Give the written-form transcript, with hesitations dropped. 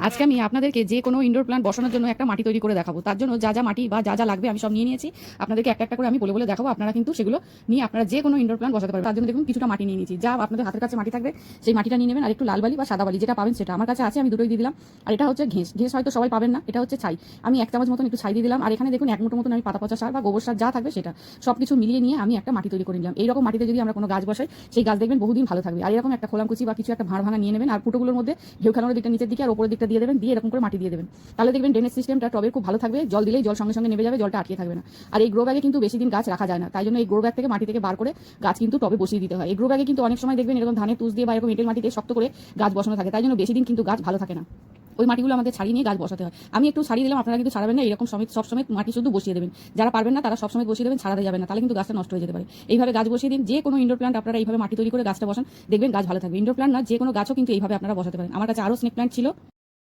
আজকে আমি আপনাদেরকে যে কোনো ইনডোর প্ল্যান্ট বসানোর জন্য একটা মাটি তৈরি করে দেখাবো। তার জন্য যা যা মাটি বা যা যা লাগবে আমি সব নিয়ে নিয়েছি। আপনাদেরকে একটা একটা করে আমি বলে বলে দেখাবো। আপনারা কিন্তু সেগুলো নিয়ে আপনারা যে কোনো ইনডোর প্ল্যান্ট বসাতে পারবেন। তার জন্য দেখুন কিছুটা মাটি নিয়ে নিয়েছি। যা আপনাদের হাতের কাছে মাটি থাকবে সেই মাটিটা নিয়ে নেবেন, আর একটু লাল বালি বা সাদা বালি যেটা পাবেন সেটা আমার কাছে আছে, আমি দুটোই দিয়ে দিলাম। আর এটা হচ্ছে ঘেঁস। ঘেঁস হয়তো সবাই পাবেন না, এটা হচ্ছে ছাই। আমি 1 চামচ মতন একটু ছাই দিয়ে দিলাম। আর এখানে দেখুন 1 মুঠো মতন আমি পাতা পচা সার বা গোবর সার যা থাকবে সেটা সবকিছু মিলিয়ে নিয়ে আমি একটা মাটি তৈরি করে নিলাম। এইরকম মাটিতে যদি আমরা কোনো গাছ বসাই সেই গাছ দেখবেন বহুদিন ভালো থাকবে। আর এরকম একটা খোলামকুচি বা কিছু একটা ভাঁড় ভাঙা নিয়ে নেবেন, আর ফুটোগুলোর মধ্যে ঢেউ খেলানোর দিকটা নিচের দিকে আর উপরের দিকটা দিয়ে দেবেন, দিয়ে এরকম করে মাটি দিয়ে দেবেন। তাহলে দেখবেন ড্রেনেজ সিস্টেমটা টবের খুব ভালো থাকবে। জল দিলেই জল সঙ্গে সঙ্গে নেমে যাবে, জলটা আটকে থাকবে না। আর এই গ্রো ব্যাগে কিন্তু বেশি দিন গাছ রাখা যায় না, তাই জন্য এই গ্রো ব্যাগ থেকে মাটি থেকে বার করে গাছ কিন্তু টবে বসিয়ে দিতে হয়। এই গ্রো ব্যাগে কিন্তু অনেক সময় দেখবেন এরকম ধানের তুষ দিয়ে বা এরকম এঁটেল মাটিতে শক্ত করে গাছ বসানো থাকে, তাই জন্য বেশি দিন কিন্তু গাছ ভালো থাকে না। ওই মাটিগুলো আমাদের ছাড়িয়ে নিয়ে গাছ বসাতে হয়। আমি একটু ছাড়িয়ে দিলাম, আপনারা কিন্তু ছাড়াবেন না, এরকম সবসময় মাটি শুধু বসিয়ে দেবেন। যারা পারবেন না তারা সবসময় বসিয়ে দেবেন, ছাড়াতে যাবেন না, তাহলে কিন্তু গাছটা নষ্ট হয়ে যেতে পারে। এইভাবে গাছ বসিয়ে দিন। যে কোনো ইনডোর প্ল্যান্ট আপনারা এইভাবে মাটি তৈরি করে গাছটা বসান, দেখবেন গাছ ভালো থাকবে। ইনডোর প্ল্যান্ট না, যে কোনো গাছও কিন্তু এইভাবে আপনারা বসাতে পারেন। আমার কাছে আরও স্নেক প্ল্যান্ট ছিল,